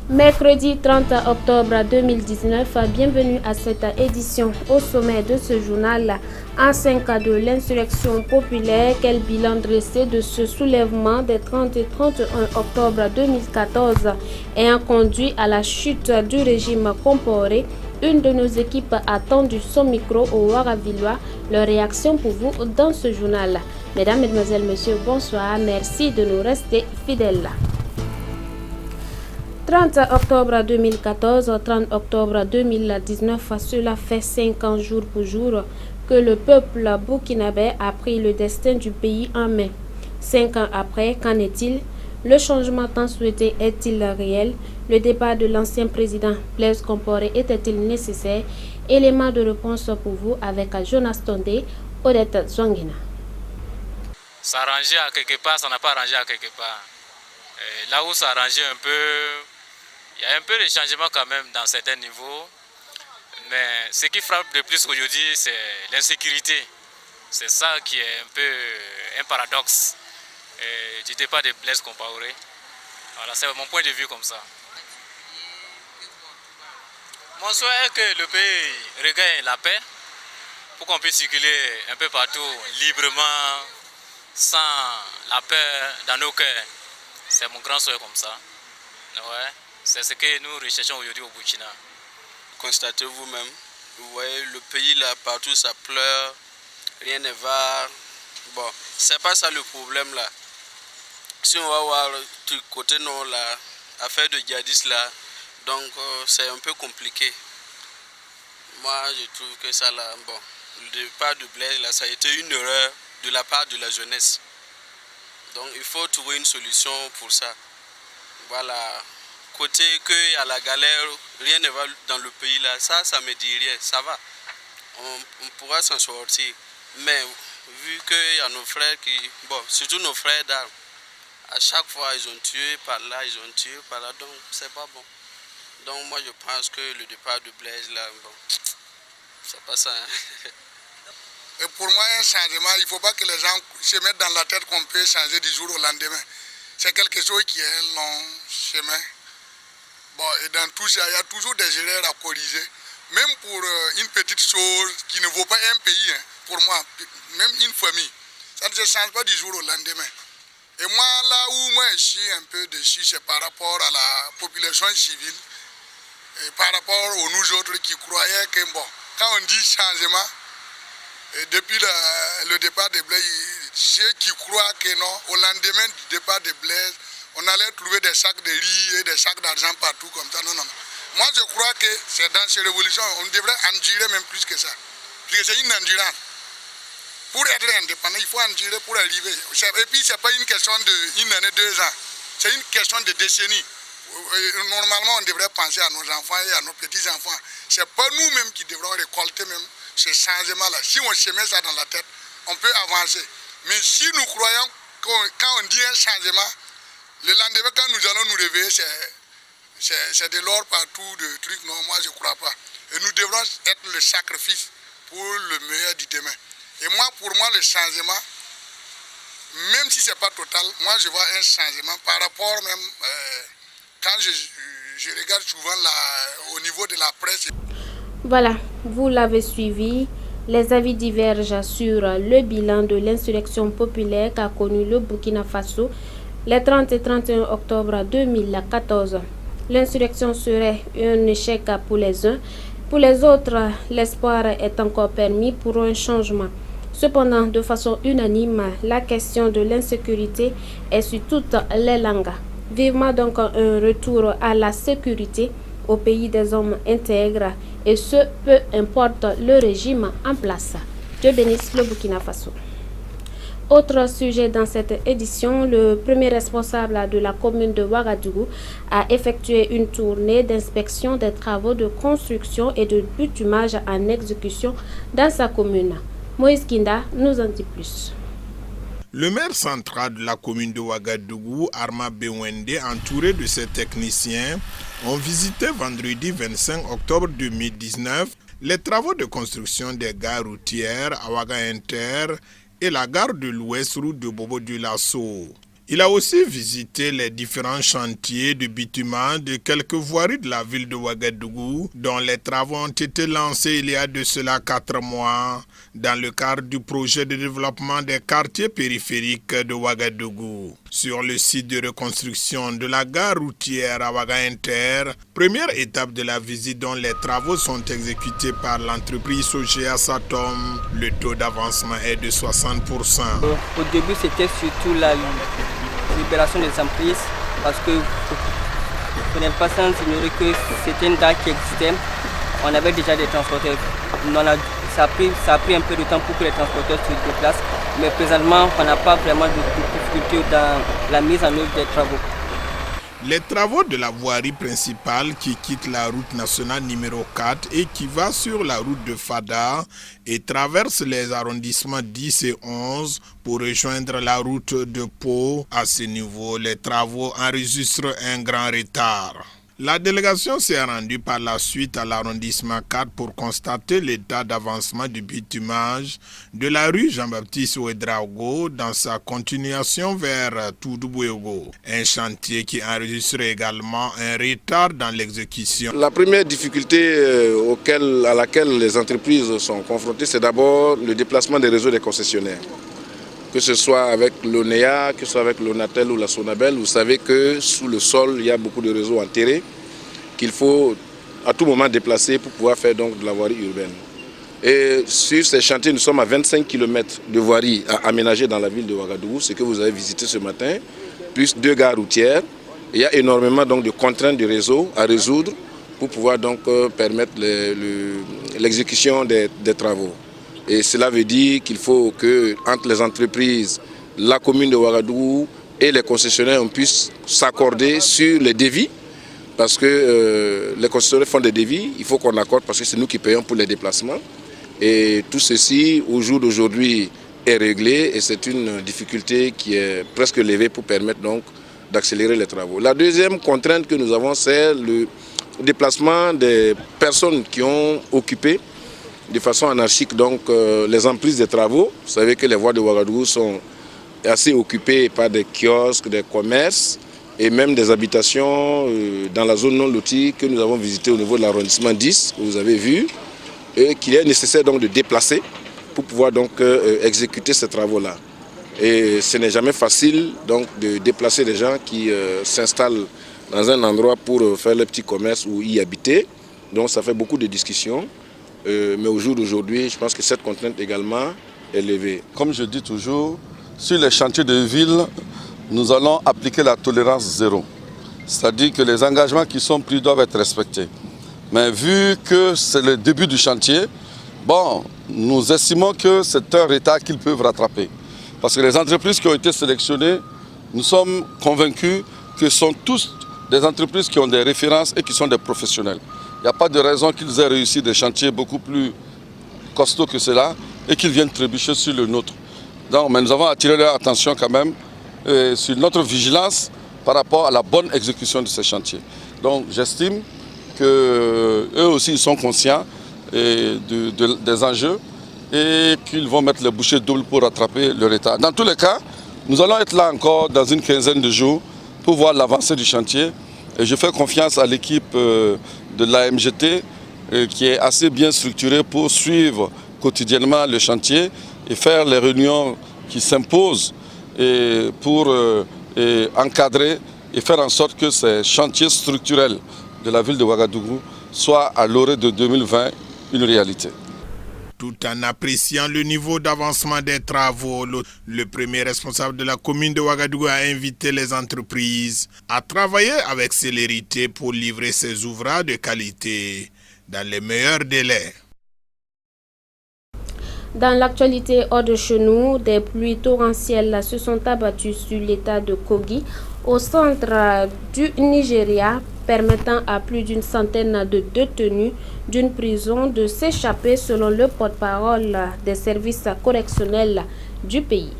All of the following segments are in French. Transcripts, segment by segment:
Mercredi 30 octobre 2019, bienvenue à cette édition. Au sommet de ce journal, en 5 ans de l'insurrection populaire, quel bilan dressé de ce soulèvement des 30 et 31 octobre 2014 ayant conduit à la chute du régime Compaoré. Une de nos équipes a tendu son micro au Ouagavillois. Leur réaction pour vous dans ce journal. Mesdames, Mesdemoiselles, Messieurs, bonsoir. Merci de nous rester fidèles. 30 octobre 2014, 30 octobre 2019, cela fait 5 ans jour pour jour que le peuple burkinabé a pris le destin du pays en main. 5 ans après, qu'en est-il? Le changement tant souhaité est-il réel? Le départ de l'ancien président Blaise Compaoré était-il nécessaire? Élément de réponse pour vous avec Jonas Tondé, Odette Zouangina. Ça arrangeait à quelque part, ça n'a pas arrangé à quelque part. Là où ça arrangeait un peu, il y a un peu de changement quand même dans certains niveaux. Mais ce qui frappe le plus aujourd'hui, c'est l'insécurité. C'est ça qui est un peu un paradoxe du départ de Blaise Compaoré. Voilà, c'est mon point de vue comme ça. Mon souhait est que le pays regagne la paix pour qu'on puisse circuler un peu partout librement, sans la peur dans nos cœurs. C'est mon grand souhait comme ça. Ouais, c'est ce que nous recherchons aujourd'hui au Burkina. Constatez vous-même, vous voyez le pays là, partout ça pleure, rien ne va. Bon, c'est pas ça le problème là. Si on va voir du côté nord là, affaire de djihadistes là, donc c'est un peu compliqué. Moi je trouve que ça là, bon, le départ de Blaise là, ça a été une erreur de la part de la jeunesse. Donc il faut trouver une solution pour ça. Voilà. Côté qu'il y a la galère, rien ne va dans le pays là, ça me dit rien, ça va. On pourra s'en sortir. Mais vu qu'il y a nos frères qui, bon, surtout nos frères d'armes, à chaque fois ils ont tué par là, ils ont tué par là, donc c'est pas bon. Donc moi je pense que le départ de Blaise là, bon, c'est pas ça. Hein. Et pour moi, un changement, il ne faut pas que les gens se mettent dans la tête qu'on peut changer du jour au lendemain. C'est quelque chose qui est un long chemin. Bon, et dans tout ça, il y a toujours des erreurs à corriger. Même pour une petite chose qui ne vaut pas un pays, hein, pour moi, même une famille, ça ne se change pas du jour au lendemain. Et moi, là où moi je suis un peu déçu, c'est par rapport à la population civile, et par rapport aux nous autres qui croyaient que, bon, quand on dit changement, et depuis le départ de Blaise, ceux qui croient que non, au lendemain du départ de Blaise, on allait trouver des sacs de riz et des sacs d'argent partout comme ça. Non, non. Moi, je crois que c'est dans ces révolutions, on devrait endurer même plus que ça. Parce que c'est une endurance. Pour être indépendant, il faut endurer pour arriver. Et puis, ce n'est pas une question d'une année, 2 ans. C'est une question de décennies. Normalement, on devrait penser à nos enfants et à nos petits-enfants. Ce n'est pas nous-mêmes qui devrons récolter même ce changement-là. Si on se met ça dans la tête, on peut avancer. Mais si nous croyons quand on dit un changement, le lendemain, quand nous allons nous réveiller, c'est de l'or partout, de trucs. Non, moi, je ne crois pas. Et nous devrons être le sacrifice pour le meilleur du demain. Et moi, pour moi, le changement, même si ce n'est pas total, moi, je vois un changement par rapport même, quand je regarde souvent au niveau de la presse. Voilà, vous l'avez suivi. Les avis divergent sur le bilan de l'insurrection populaire qu'a connu le Burkina Faso les 30 et 31 octobre 2014. L'insurrection serait un échec pour les uns. Pour les autres, l'espoir est encore permis pour un changement. Cependant, de façon unanime, la question de l'insécurité est sur toutes les langues. Vivement donc un retour à la sécurité au pays des hommes intègres, et ce, peu importe le régime en place. Dieu bénisse le Burkina Faso. Autre sujet dans cette édition, le premier responsable de la commune de Ouagadougou a effectué une tournée d'inspection des travaux de construction et de bitumage en exécution dans sa commune. Moïse Kinda nous en dit plus. Le maire central de la commune de Ouagadougou, Arma Bewende, entouré de ses techniciens, ont visité vendredi 25 octobre 2019 les travaux de construction des gares routières à Ouaga Inter et la gare de l'Ouest route de Bobo Dioulasso. Il a aussi visité les différents chantiers de bitumage de quelques voiries de la ville de Ouagadougou, dont les travaux ont été lancés il y a de cela 4 mois, dans le cadre du projet de développement des quartiers périphériques de Ouagadougou. Sur le site de reconstruction de la gare routière à Ouaga Inter, première étape de la visite dont les travaux sont exécutés par l'entreprise Sogea Satom, le taux d'avancement est de 60%. Au début, c'était surtout la libération des emprises, parce que vous n'êtes pas sans ignorer que c'était une gare qui existait. On avait déjà des transporteurs. Ça a pris un peu de temps pour que les transporteurs se déplacent, mais présentement, on n'a pas vraiment de difficulté dans la mise en œuvre des travaux. Les travaux de la voirie principale qui quitte la route nationale numéro 4 et qui va sur la route de Fada et traverse les arrondissements 10 et 11 pour rejoindre la route de Pau. À ce niveau, les travaux enregistrent un grand retard. La délégation s'est rendue par la suite à l'arrondissement 4 pour constater l'état d'avancement du bitumage de la rue Jean-Baptiste Ouedraogo dans sa continuation vers Toudou-Bouégo. Un chantier qui enregistre également un retard dans l'exécution. La première difficulté à laquelle les entreprises sont confrontées, c'est d'abord le déplacement des réseaux des concessionnaires. Que ce soit avec l'ONEA, que ce soit avec l'ONATEL ou la SONABEL, vous savez que sous le sol, il y a beaucoup de réseaux enterrés qu'il faut à tout moment déplacer pour pouvoir faire donc de la voirie urbaine. Et sur ces chantiers, nous sommes à 25 km de voirie à aménager dans la ville de Ouagadougou, ce que vous avez visité ce matin, plus 2 gares routières. Il y a énormément donc de contraintes de réseau à résoudre pour pouvoir donc permettre l'exécution des travaux. Et cela veut dire qu'il faut que entre les entreprises, la commune de Ouagadougou et les concessionnaires, on puisse s'accorder sur les devis. Parce que les concessionnaires font des devis, il faut qu'on accorde parce que c'est nous qui payons pour les déplacements. Et tout ceci, au jour d'aujourd'hui, est réglé et c'est une difficulté qui est presque levée pour permettre donc d'accélérer les travaux. La deuxième contrainte que nous avons, c'est le déplacement des personnes qui ont occupé de façon anarchique donc, les emprises des travaux. Vous savez que les voies de Ouagadougou sont assez occupées par des kiosques, des commerces et même des habitations dans la zone non lotie que nous avons visitée au niveau de l'arrondissement 10, que vous avez vu, et qu'il est nécessaire donc de déplacer pour pouvoir donc exécuter ces travaux-là. Et ce n'est jamais facile donc de déplacer des gens qui s'installent dans un endroit pour faire le petit commerce ou y habiter. Donc ça fait beaucoup de discussions. Mais au jour d'aujourd'hui, je pense que cette contrainte également est levée. Comme je dis toujours, sur les chantiers de ville, nous allons appliquer la tolérance zéro. C'est-à-dire que les engagements qui sont pris doivent être respectés. Mais vu que c'est le début du chantier, bon, nous estimons que c'est un retard qu'ils peuvent rattraper. Parce que les entreprises qui ont été sélectionnées, nous sommes convaincus que ce sont tous des entreprises qui ont des références et qui sont des professionnels. Il n'y a pas de raison qu'ils aient réussi des chantiers beaucoup plus costauds que cela et qu'ils viennent trébucher sur le nôtre. Donc, mais nous avons attiré leur attention quand même sur notre vigilance par rapport à la bonne exécution de ces chantiers. Donc j'estime qu'eux aussi ils sont conscients des enjeux et qu'ils vont mettre les bouchées doubles pour rattraper le retard. Dans tous les cas, nous allons être là encore dans une quinzaine de jours pour voir l'avancée du chantier. Et je fais confiance à l'équipe de l'AMGT qui est assez bien structurée pour suivre quotidiennement le chantier et faire les réunions qui s'imposent et pour encadrer et faire en sorte que ces chantiers structurels de la ville de Ouagadougou soient à l'orée de 2020 une réalité. Tout en appréciant le niveau d'avancement des travaux, le premier responsable de la commune de Ouagadougou a invité les entreprises à travailler avec célérité pour livrer ces ouvrages de qualité dans les meilleurs délais. Dans l'actualité hors de chez nous, des pluies torrentielles se sont abattues sur l'état de Kogi, au centre du Nigeria, permettant à plus d'une centaine de détenus d'une prison de s'échapper selon le porte-parole des services correctionnels du pays.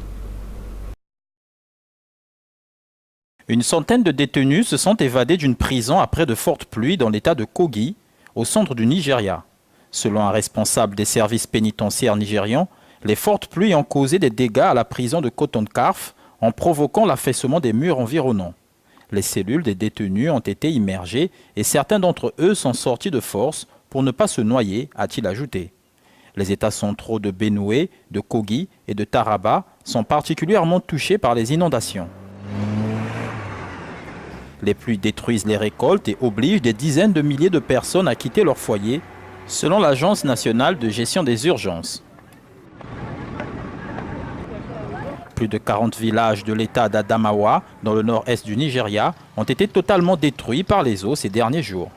Une centaine de détenus se sont évadés d'une prison après de fortes pluies dans l'état de Kogi, au centre du Nigeria. Selon un responsable des services pénitentiaires nigérians, les fortes pluies ont causé des dégâts à la prison de Kotonkarf, en provoquant l'affaissement des murs environnants. Les cellules des détenus ont été immergées et certains d'entre eux sont sortis de force pour ne pas se noyer, a-t-il ajouté. Les États centraux de Benue, de Kogi et de Taraba sont particulièrement touchés par les inondations. Les pluies détruisent les récoltes et obligent des dizaines de milliers de personnes à quitter leur foyer, selon l'Agence nationale de gestion des urgences. Plus de 40 villages de l'État d'Adamawa, dans le nord-est du Nigeria, ont été totalement détruits par les eaux ces derniers jours.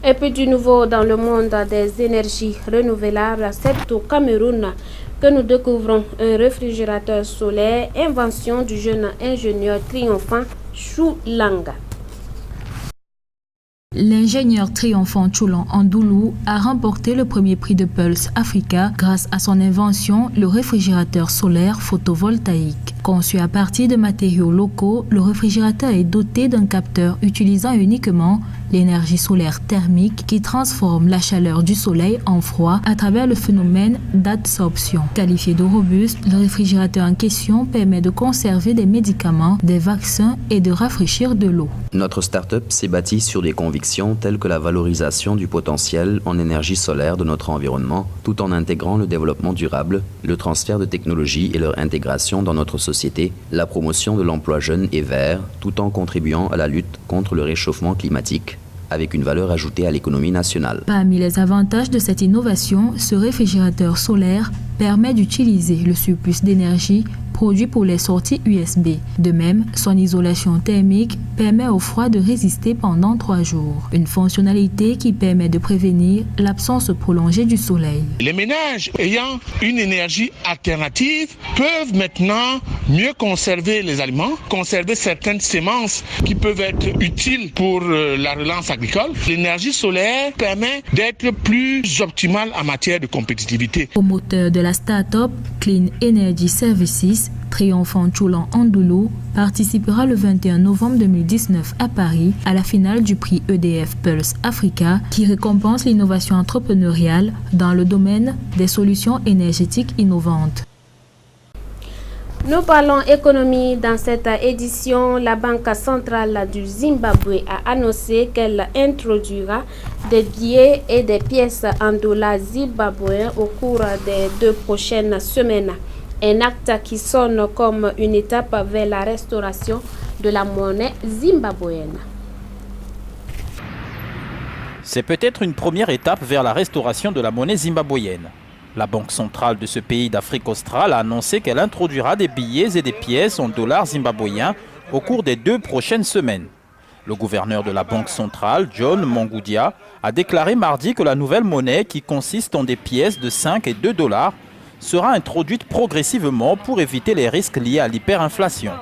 Et puis du nouveau dans le monde des énergies renouvelables, c'est au Cameroun que nous découvrons un réfrigérateur solaire, invention du jeune ingénieur triomphant Chou Langa. L'ingénieur triomphant Choulan Andoulou a remporté le premier prix de Pulse Africa grâce à son invention, le réfrigérateur solaire photovoltaïque. Conçu à partir de matériaux locaux, le réfrigérateur est doté d'un capteur utilisant uniquement l'énergie solaire thermique qui transforme la chaleur du soleil en froid à travers le phénomène d'adsorption. Qualifié de robuste, le réfrigérateur en question permet de conserver des médicaments, des vaccins et de rafraîchir de l'eau. Notre start-up s'est bâtie sur des convictions telles que la valorisation du potentiel en énergie solaire de notre environnement, tout en intégrant le développement durable, le transfert de technologies et leur intégration dans notre société, la promotion de l'emploi jeune et vert, tout en contribuant à la lutte contre le réchauffement climatique, avec une valeur ajoutée à l'économie nationale. Parmi les avantages de cette innovation, ce réfrigérateur solaire permet d'utiliser le surplus d'énergie produit pour les sorties USB. De même, son isolation thermique permet au froid de résister pendant 3 jours. Une fonctionnalité qui permet de prévenir l'absence prolongée du soleil. Les ménages ayant une énergie alternative peuvent maintenant mieux conserver les aliments, conserver certaines semences qui peuvent être utiles pour la relance agricole. L'énergie solaire permet d'être plus optimale en matière de compétitivité. Promoteur de la start-up Clean Energy Services, triomphant Choulan Andoulou participera le 21 novembre 2019 à Paris à la finale du prix EDF Pulse Africa qui récompense l'innovation entrepreneuriale dans le domaine des solutions énergétiques innovantes. Nous parlons économie dans cette édition. La Banque centrale du Zimbabwe a annoncé qu'elle introduira des billets et des pièces en dollars zimbabwéens au cours des 2 prochaines semaines. Un acte qui sonne comme une étape vers la restauration de la monnaie zimbabwéenne. C'est peut-être une première étape vers la restauration de la monnaie zimbabwéenne. La Banque centrale de ce pays d'Afrique australe a annoncé qu'elle introduira des billets et des pièces en dollars zimbabwéens au cours des 2 prochaines semaines. Le gouverneur de la Banque centrale, John Mangoudia, a déclaré mardi que la nouvelle monnaie, qui consiste en des pièces de 5 et 2 dollars, sera introduite progressivement pour éviter les risques liés à l'hyperinflation.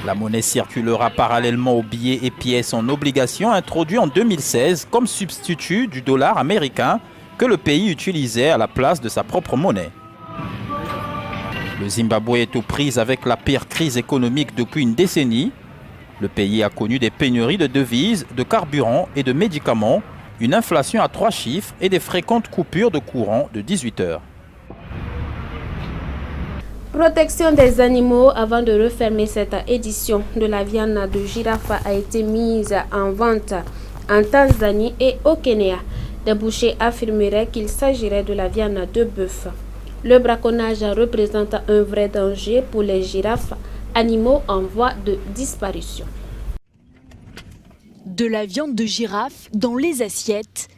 La monnaie circulera parallèlement aux billets et pièces en obligation introduits en 2016 comme substitut du dollar américain que le pays utilisait à la place de sa propre monnaie. Le Zimbabwe est aux prises avec la pire crise économique depuis une décennie. Le pays a connu des pénuries de devises, de carburant et de médicaments, une inflation à 3 chiffres et des fréquentes coupures de courant de 18 heures. Protection des animaux. Avant de refermer cette édition, de la viande de girafe a été mise en vente en Tanzanie et au Kenya. Des bouchers affirmeraient qu'il s'agirait de la viande de bœuf. Le braconnage représente un vrai danger pour les girafes, animaux en voie de disparition. De la viande de girafe dans les assiettes.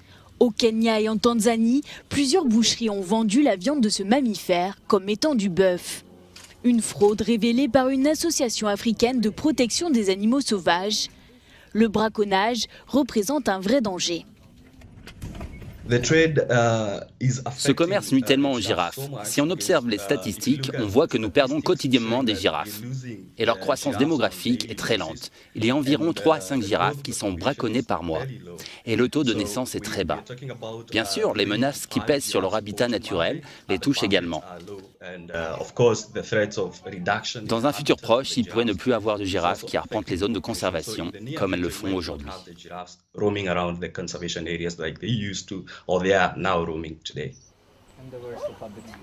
Au Kenya et en Tanzanie, plusieurs boucheries ont vendu la viande de ce mammifère comme étant du bœuf. Une fraude révélée par une association africaine de protection des animaux sauvages. Le braconnage représente un vrai danger. Ce commerce nuit tellement aux girafes. Si on observe les statistiques, on voit que nous perdons quotidiennement des girafes. Et leur croissance démographique est très lente. Il y a environ 3 à 5 girafes qui sont braconnées par mois. Et le taux de naissance est très bas. Bien sûr, les menaces qui pèsent sur leur habitat naturel les touchent également. Dans un futur proche, il pourrait ne plus avoir de girafes qui arpentent les zones de conservation comme elles le font aujourd'hui.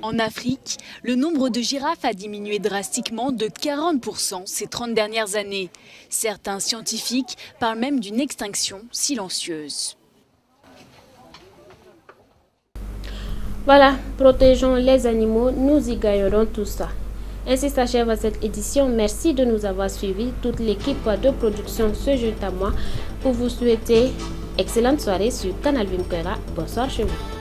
En Afrique, le nombre de girafes a diminué drastiquement de 40% ces 30 dernières années. Certains scientifiques parlent même d'une extinction silencieuse. Voilà, protégeons les animaux, nous y gagnerons tout ça. Ainsi s'achève cette édition. Merci de nous avoir suivis. Toute l'équipe de production se joint à moi pour vous souhaiter excellente soirée sur Canal Vimpera. Bonsoir chez vous.